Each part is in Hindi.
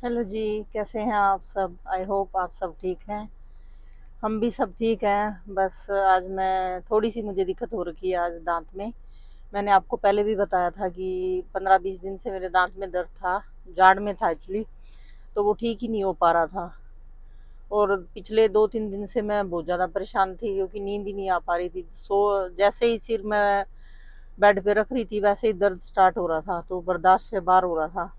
हेलो जी। कैसे हैं आप सब? आई होप आप सब ठीक हैं। हम भी सब ठीक हैं। बस आज मैं थोड़ी सी मुझे दिक्कत हो रखी है आज दांत में। मैंने आपको पहले भी बताया था कि 15-20 दिन से मेरे दांत में दर्द था। जाड़ में था एक्चुअली। तो वो ठीक ही नहीं हो पा रहा था। और पिछले 2-3 दिन से मैं बहुत ज़्यादा परेशान थी क्योंकि नींद ही नहीं आ पा रही थी। सो जैसे ही सिर मैं बेड पे रख रही थी वैसे ही दर्द स्टार्ट हो रहा था, तो बर्दाश्त से बाहर हो रहा था।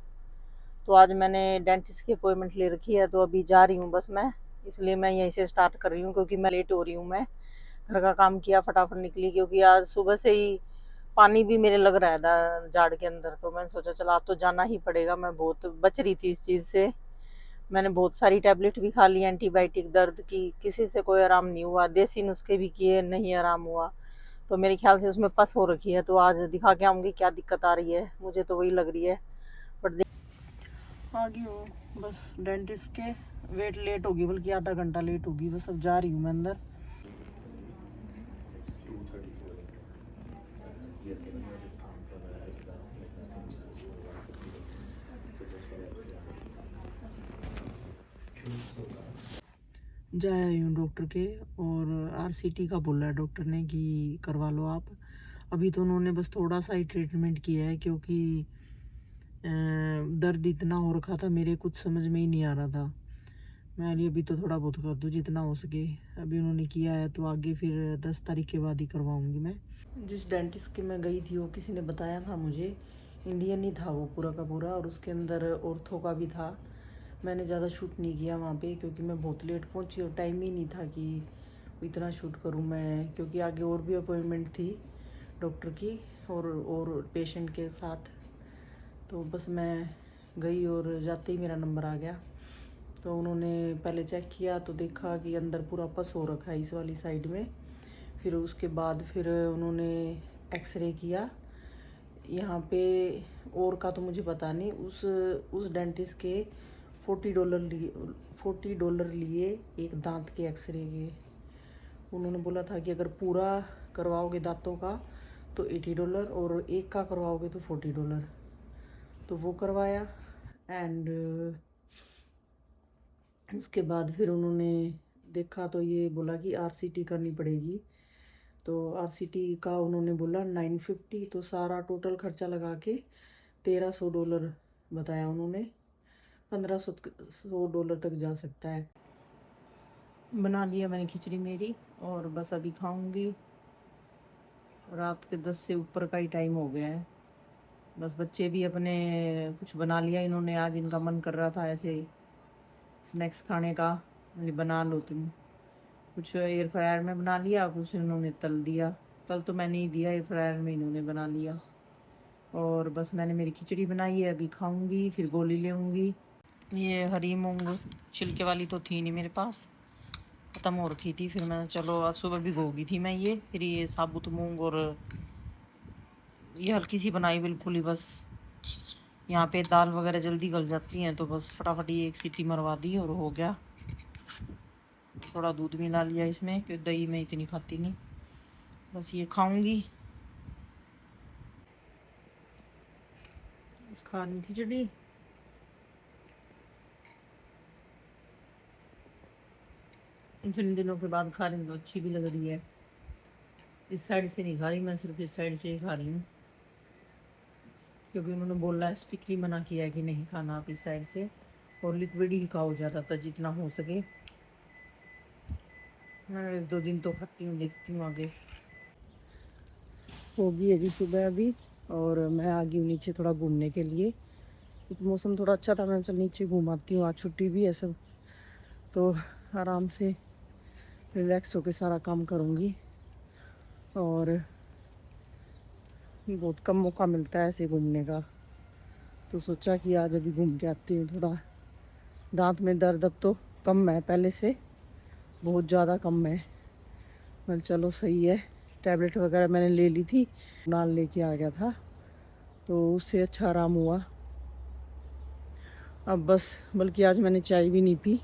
तो आज मैंने डेंटिस्ट की अपॉइंटमेंट ले रखी है, तो अभी जा रही हूँ बस मैं। इसलिए मैं यहीं से स्टार्ट कर रही हूँ क्योंकि मैं लेट हो रही हूँ। मैं घर का काम किया, फटाफट निकली क्योंकि आज सुबह से ही पानी भी मेरे लग रहा है जाड़ के अंदर। तो मैंने सोचा चला आज तो जाना ही पड़ेगा। मैं बहुत बच रही थी इस चीज़ से। मैंने बहुत सारी टैबलेट भी खा ली एंटीबायोटिक दर्द की, किसी से कोई आराम नहीं हुआ। देसी नुस्खे भी किए, नहीं आराम हुआ। तो मेरे ख्याल से उसमें पस हो रखी है। तो आज दिखा के आऊँगी क्या दिक्कत आ रही है। मुझे तो वही लग रही है। बट आ गई हूँ बस डेंटिस्ट के। वेट लेट होगी, बल्कि आधा घंटा लेट होगी। बस अब जा रही हूँ मैं अंदर। जा आई हूँ डॉक्टर के। और आरसीटी का बोला है डॉक्टर ने कि करवा लो आप। अभी तो उन्होंने बस थोड़ा सा ही ट्रीटमेंट किया है क्योंकि दर्द इतना हो रखा था मेरे, कुछ समझ में ही नहीं आ रहा था। मैं अभी तो थोड़ा बहुत कर दूँ जितना हो सके। अभी उन्होंने किया है तो आगे फिर 10 तारीख के बाद ही करवाऊँगी मैं। जिस डेंटिस्ट के मैं गई थी वो किसी ने बताया था मुझे, इंडियन ही था वो पूरा का पूरा, और उसके अंदर ऑर्थो का भी था। मैंने ज़्यादा शूट नहीं किया वहाँ पे क्योंकि मैं बहुत लेट पहुँची और टाइम ही नहीं था कि इतना शूट करूँ मैं, क्योंकि आगे और भी अपॉइंटमेंट थी डॉक्टर की और पेशेंट के साथ। तो बस मैं गई और जाते ही मेरा नंबर आ गया। तो उन्होंने पहले चेक किया तो देखा कि अंदर पूरा पस हो रखा है इस वाली साइड में। फिर उसके बाद फिर उन्होंने एक्सरे किया यहाँ पे। और का तो मुझे पता नहीं। उस डेंटिस्ट के $40 लिए एक दांत के एक्सरे के। उन्होंने बोला था कि अगर पूरा करवाओगे दांतों का तो $80 और एक का करवाओगे तो $40। तो वो करवाया। एंड उसके बाद फिर उन्होंने देखा तो ये बोला कि आरसीटी करनी पड़ेगी। तो आरसीटी का उन्होंने बोला 950। तो सारा टोटल खर्चा लगा के $1300 बताया उन्होंने। $1500 तक जा सकता है। बना लिया मैंने खिचड़ी मेरी, और बस अभी खाऊंगी। रात के 10 से ऊपर का ही टाइम हो गया है। बस बच्चे भी अपने कुछ बना लिया इन्होंने। आज इनका मन कर रहा था ऐसे स्नैक्स खाने का। मैंने बना लो तुम। कुछ एयर फ्रायर में बना लिया, कुछ इन्होंने तल दिया। तल तो मैंने ही दिया, एयर फ्रायर में इन्होंने बना लिया। और बस मैंने मेरी खिचड़ी बनाई है, अभी खाऊंगी फिर गोली लेऊंगी। ये हरी मूंग छिलके वाली तो थी नहीं मेरे पास, ख़त्म हो रखी थी। फिर मैंने चलो आज सुबह भिगोगी थी मैं ये। फिर ये साबुत मूंग और ये हल्की सी बनाई बिल्कुल ही। बस यहाँ पे दाल वगैरह जल्दी गल जाती हैं तो बस फटाफट ये एक सीटी मरवा दी और हो गया। थोड़ा दूध मिला लिया इसमें क्योंकि दही मैं इतनी खाती नहीं। बस ये खाऊंगी। बस खा लूँ खिचड़ी। इतने दिनों के बाद खा रही हूँ तो अच्छी भी लग रही है। इस साइड से नहीं खा रही मैं, सिर्फ इस साइड से ही खा रही हूँ क्योंकि उन्होंने बोला है, स्ट्रिक्टली मना किया है कि नहीं खाना आप इस साइड से, और लिक्विड ही खाओ ज़्यादातर जितना हो सके। मैं 1-2 दिन तो खाती हूँ, देखती हूँ आगे। होगी है जी सुबह अभी, और मैं आ गई हूँ नीचे थोड़ा घूमने के लिए क्योंकि मौसम थोड़ा अच्छा था। मैं चल नीचे घूम आती हूँ, आज छुट्टी भी है सब, तो आराम से रिलैक्स होकर सारा काम करूँगी। और बहुत कम मौका मिलता है ऐसे घूमने का, तो सोचा कि आज अभी घूम के आती हूँ थोड़ा। दांत में दर्द अब तो कम है, पहले से बहुत ज़्यादा कम है। मैं चलो सही है। टैबलेट वगैरह मैंने ले ली थी, नाल लेके आ गया था, तो उससे अच्छा आराम हुआ। अब बस, बल्कि आज मैंने चाय भी नहीं पी।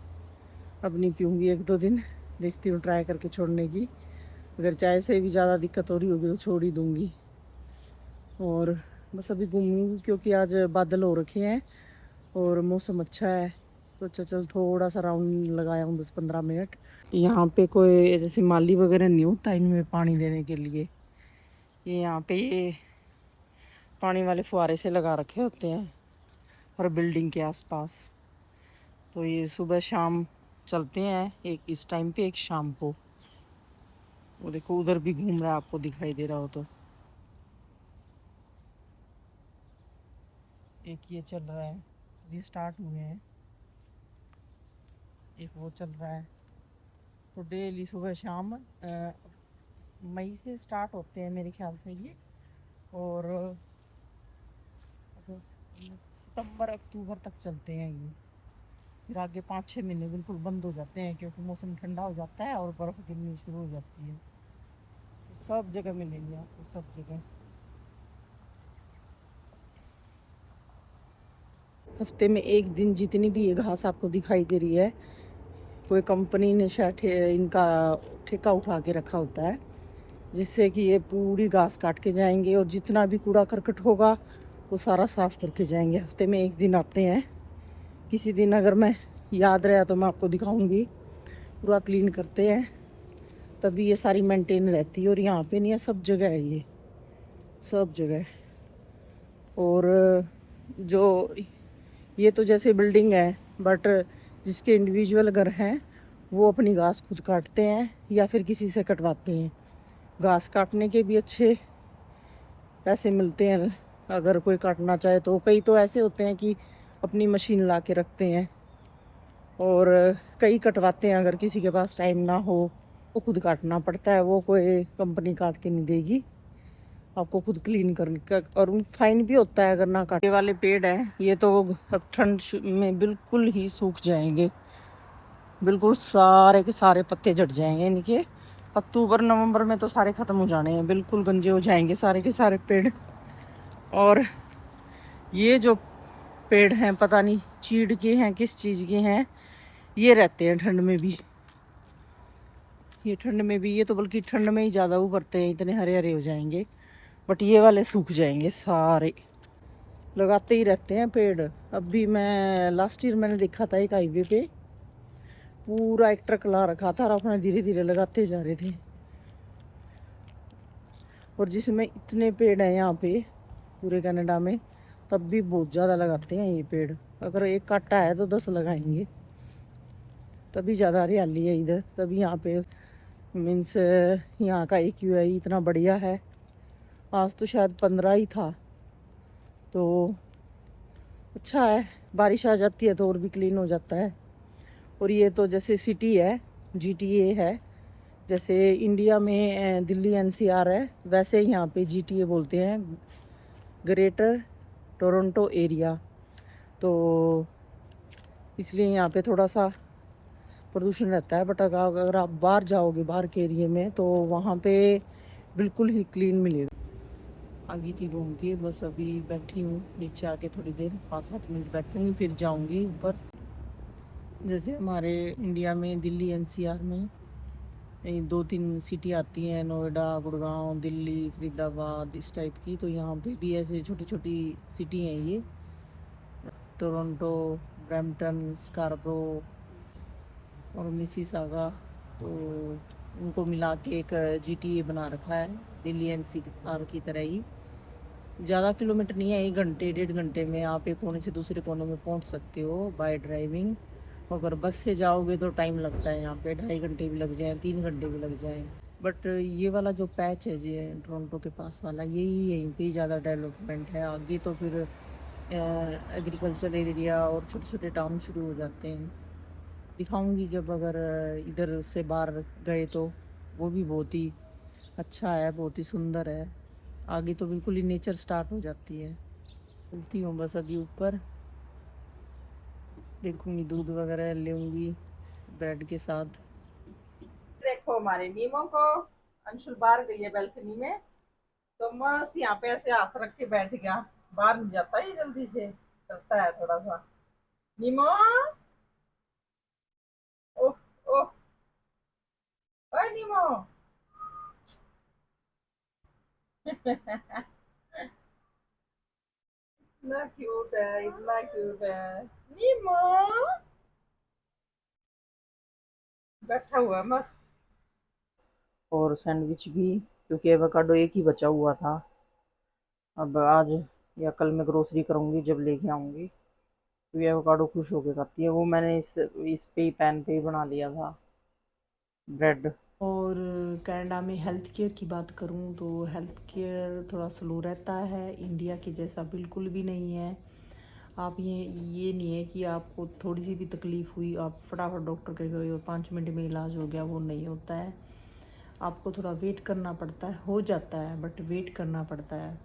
अब नहीं पीऊँगी 1-2 दिन, देखती हूँ ट्राई करके छोड़ने की। अगर चाय से भी ज़्यादा दिक्कत हो रही होगी तो छोड़ ही दूँगी। और बस अभी घूमूँगी क्योंकि आज बादल हो रखे हैं और मौसम अच्छा है, तो चल थोड़ा सा राउंड लगाया हूँ 10-15 मिनट। यहाँ पे कोई जैसे माली वगैरह नहीं होता इनमें पानी देने के लिए। ये यहाँ पे ये पानी वाले फुहारे से लगा रखे होते हैं हर बिल्डिंग के आसपास। तो ये सुबह शाम चलते हैं, एक इस टाइम पे एक शाम को। वो देखो उधर भी घूम रहा है, आपको दिखाई दे रहा हो तो। एक ये चल रहा है, ये स्टार्ट हुए हैं, एक वो चल रहा है। तो डेली सुबह शाम मई से स्टार्ट होते हैं मेरे ख्याल से ये, और सितंबर अक्टूबर तक चलते हैं ये। फिर आगे 5-6 महीने बिल्कुल बंद हो जाते हैं, क्योंकि मौसम ठंडा हो जाता है और बर्फ़ गिरनी शुरू हो जाती है। तो सब जगह मिलेंगे आपको, सब जगह। हफ्ते में एक दिन जितनी भी ये घास आपको दिखाई दे रही है, कोई कंपनी ने शायद इनका ठेका उठा के रखा होता है, जिससे कि ये पूरी घास काट के जाएंगे और जितना भी कूड़ा करकट होगा वो सारा साफ़ करके जाएंगे। हफ्ते में एक दिन आते हैं। किसी दिन अगर मैं याद रहा तो मैं आपको दिखाऊंगी। पूरा क्लीन करते हैं, तभी ये सारी मेंटेन रहती है। और यहाँ पे नहीं है, सब जगह है ये, सब जगह। और जो ये तो जैसे बिल्डिंग है, बट जिसके इंडिविजुअल घर हैं वो अपनी घास खुद काटते हैं या फिर किसी से कटवाते हैं। घास काटने के भी अच्छे पैसे मिलते हैं अगर कोई काटना चाहे तो। कई तो ऐसे होते हैं कि अपनी मशीन ला के रखते हैं, और कई कटवाते हैं अगर किसी के पास टाइम ना हो। वो खुद काटना पड़ता है, वो कोई कंपनी काट के नहीं देगी, आपको खुद क्लीन कर। और फाइन भी होता है अगर ना काटे। वाले पेड़ हैं ये तो अब ठंड में बिल्कुल ही सूख जाएंगे, बिल्कुल सारे के सारे पत्ते झड़ जाएंगे इनके। अक्टूबर नवंबर में तो सारे ख़त्म हो जाने हैं, बिल्कुल गंजे हो जाएंगे सारे के सारे पेड़। और ये जो पेड़ हैं पता नहीं चीड़ के हैं किस चीज़ के हैं, ये रहते हैं ठंड में भी। ये ठंड में भी, ये तो बल्कि ठंड में ही ज़्यादा उभरते हैं, इतने हरे हरे हो जाएंगे। बट ये वाले सूख जाएंगे सारे। लगाते ही रहते हैं पेड़। अभी मैं लास्ट ईयर मैंने देखा था एक हाईवे पे पूरा एक ट्रक ला रखा था और अपना धीरे धीरे लगाते जा रहे थे। और जिसमें इतने पेड़ हैं यहाँ पे पूरे कनाडा में, तब भी बहुत ज़्यादा लगाते हैं ये पेड़। अगर एक काटा है तो 10 लगाएंगे, तभी ज़्यादा हरियाली है इधर। तभी यहाँ पे मीन्स यहाँ का AQI इतना बढ़िया है। आज तो शायद 15 ही था, तो अच्छा है। बारिश आ जाती है तो और भी क्लीन हो जाता है। और ये तो जैसे सिटी है, GTA है, जैसे इंडिया में दिल्ली NCR है, वैसे यहाँ पे GTA बोलते हैं, ग्रेटर टोरंटो एरिया। तो इसलिए यहाँ पे थोड़ा सा प्रदूषण रहता है। बट अगर आप बाहर जाओगे, बाहर के एरिए में, तो वहाँ पे बिल्कुल ही क्लीन मिलेगा। आ गई थी घूम के, बस अभी बैठी हूँ नीचे आके, थोड़ी देर 5-7 मिनट बैठूँगी फिर जाऊँगी ऊपर। जैसे हमारे इंडिया में दिल्ली NCR में 2-3 सिटी आती हैं, नोएडा, गुड़गांव, दिल्ली, फरीदाबाद, इस टाइप की। तो यहाँ पे भी ऐसे छोटी छोटी सिटी हैं ये, टोरंटो, ब्रैम्पटन, स्कार्बरो और मिसिसागा। तो उनको मिला के एक GTA बना रखा है, दिल्ली NCR की तरह ही। ज़्यादा किलोमीटर नहीं है, 1 घंटे 1.5 घंटे में आप एक कोने से दूसरे कोने में पहुंच सकते हो बाय ड्राइविंग। अगर बस से जाओगे तो टाइम लगता है, यहाँ पे 2.5 घंटे भी लग जाएँ, 3 घंटे भी लग जाएँ। बट ये वाला जो पैच है जी टोरंटो के पास वाला, यही यहीं पे ज़्यादा डेवलपमेंट है। आगे तो फिर एग्रीकल्चर एरिया और छोटे छोटे टाउन शुरू हो जाते हैं। दिखाऊंगी जब अगर इधर से बाहर गए तो। वो भी बहुत ही अच्छा है, बहुत ही सुंदर है। आगे तो बिल्कुल ही नेचर स्टार्ट हो जाती है। चलती हूँ बस अभी ऊपर, देखूंगी दूध वगैरह लेंगी ब्रेड के साथ। देखो हमारे नीमो को, अंशुल बाहर गई है बैल्कनी में, तो मस्त यहाँ पे ऐसे हाथ रख के बैठ गया। बाहर नहीं जाता ये जल्दी से, करता है थोड़ा सा। नीमो, ओह ओह, ओए नीमो। इतना क्यूट है, इतना क्यूट है। नीमो बैठा हुआ है मस्त। और सैंडविच भी, क्योंकि एवोकाडो एक ही बचा हुआ था। अब आज या कल मैं ग्रोसरी करूँगी, जब लेके आऊँगी, क्योंकि एवोकाडो खुश होके खाती है वो। मैंने इस पे ही, पैन पे ही बना लिया था ब्रेड। और कनाडा में हेल्थ केयर की बात करूँ तो हेल्थ केयर थोड़ा स्लो रहता है, इंडिया के जैसा बिल्कुल भी नहीं है। आप ये नहीं है कि आपको थोड़ी सी भी तकलीफ़ हुई आप फटाफट डॉक्टर के गए और 5 मिनट में इलाज हो गया, वो नहीं होता है। आपको थोड़ा वेट करना पड़ता है, हो जाता है बट वेट करना पड़ता है।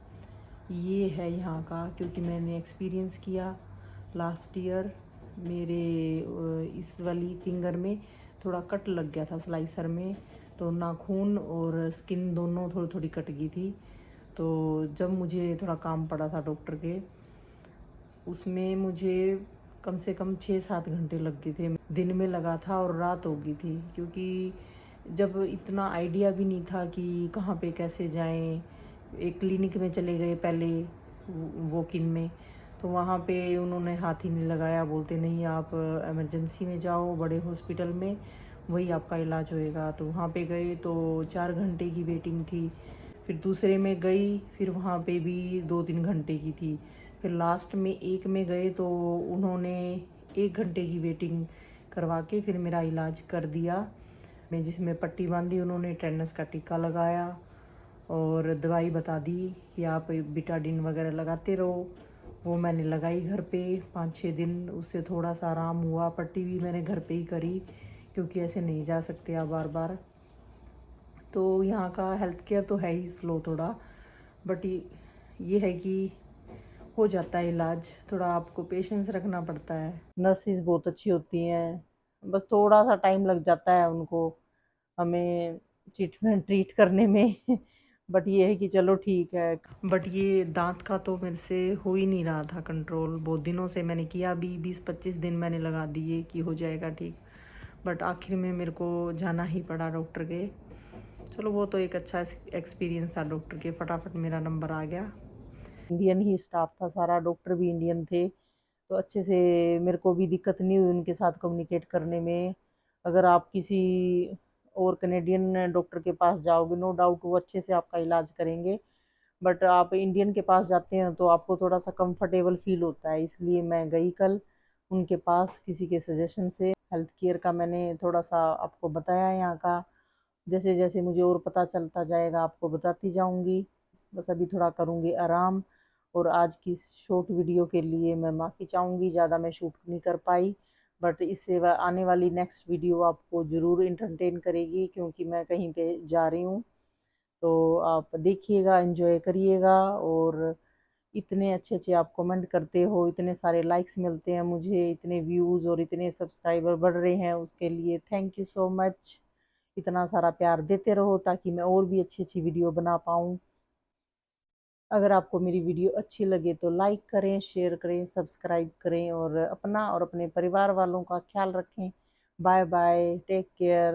ये है यहाँ का, क्योंकि मैंने एक्सपीरियंस किया लास्ट ईयर। मेरे इस वाली फिंगर में थोड़ा कट लग गया था स्लाइसर में, तो नाखून और स्किन दोनों थोड़ी थोड़ी कट गई थी। तो जब मुझे थोड़ा काम पड़ा था डॉक्टर के, उसमें मुझे कम से कम 6-7 घंटे लग गए थे। दिन में लगा था और रात हो गई थी, क्योंकि जब इतना आइडिया भी नहीं था कि कहाँ पे कैसे जाएं। एक क्लिनिक में चले गए पहले, वॉक इन में, तो वहाँ पे उन्होंने हाथ ही नहीं लगाया। बोलते नहीं, आप इमरजेंसी में जाओ बड़े हॉस्पिटल में, वही आपका इलाज होएगा। तो वहाँ पे गए तो 4 घंटे की वेटिंग थी। फिर दूसरे में गई, फिर वहाँ पे भी 2-3 घंटे की थी। फिर लास्ट में एक में गए तो उन्होंने 1 घंटे की वेटिंग करवा के फिर मेरा इलाज कर दिया। मैं जिसमें पट्टी बांधी, उन्होंने टेटनस का टीका लगाया और दवाई बता दी कि आप बिटाडिन वगैरह लगाते रहो। वो मैंने लगाई घर पे 5-6 दिन, उससे थोड़ा सा आराम हुआ। पट्टी भी मैंने घर पे ही करी, क्योंकि ऐसे नहीं जा सकते आप बार बार। तो यहाँ का हेल्थ केयर तो है ही स्लो थोड़ा, बट ये है कि हो जाता है इलाज। थोड़ा आपको पेशेंस रखना पड़ता है। नर्सिस बहुत अच्छी होती हैं, बस थोड़ा सा टाइम लग जाता है उनको हमें ट्रीट करने में बट ये है कि चलो ठीक है। बट ये दांत का तो मेरे से हो ही नहीं रहा था कंट्रोल। बहुत दिनों से मैंने किया, अभी 20-25 दिन मैंने लगा दिए कि हो जाएगा ठीक, बट आखिर में मेरे को जाना ही पड़ा डॉक्टर के। चलो वो तो एक अच्छा एक्सपीरियंस था डॉक्टर के, फटाफट मेरा नंबर आ गया। इंडियन ही स्टाफ था सारा, डॉक्टर भी इंडियन थे, तो अच्छे से मेरे को भी दिक्कत नहीं हुई उनके साथ कम्युनिकेट करने में। अगर आप किसी और कनेडियन डॉक्टर के पास जाओगे, नो डाउट वो अच्छे से आपका इलाज करेंगे, बट आप इंडियन के पास जाते हैं तो आपको थोड़ा सा कंफर्टेबल फील होता है। इसलिए मैं गई कल उनके पास किसी के सजेशन से। हेल्थ केयर का मैंने थोड़ा सा आपको बताया यहाँ का, जैसे जैसे मुझे और पता चलता जाएगा आपको बताती जाऊंगी। बस अभी थोड़ा करूंगी आराम। और आज की शॉर्ट वीडियो के लिए मैं माफ़ी चाहूँगी, ज़्यादा मैं शूट नहीं कर पाई, बट इससे आने वाली नेक्स्ट वीडियो आपको ज़रूर इंटरटेन करेगी, क्योंकि मैं कहीं पे जा रही हूँ। तो आप देखिएगा, एंजॉय करिएगा। और इतने अच्छे अच्छे आप कमेंट करते हो, इतने सारे लाइक्स मिलते हैं मुझे, इतने व्यूज़ और इतने सब्सक्राइबर बढ़ रहे हैं, उसके लिए थैंक यू सो मच। इतना सारा प्यार देते रहो ताकि मैं और भी अच्छी अच्छी वीडियो बना पाऊँ। अगर आपको मेरी वीडियो अच्छी लगे तो लाइक करें, शेयर करें, सब्सक्राइब करें और अपना और अपने परिवार वालों का ख्याल रखें। Bye bye, take care.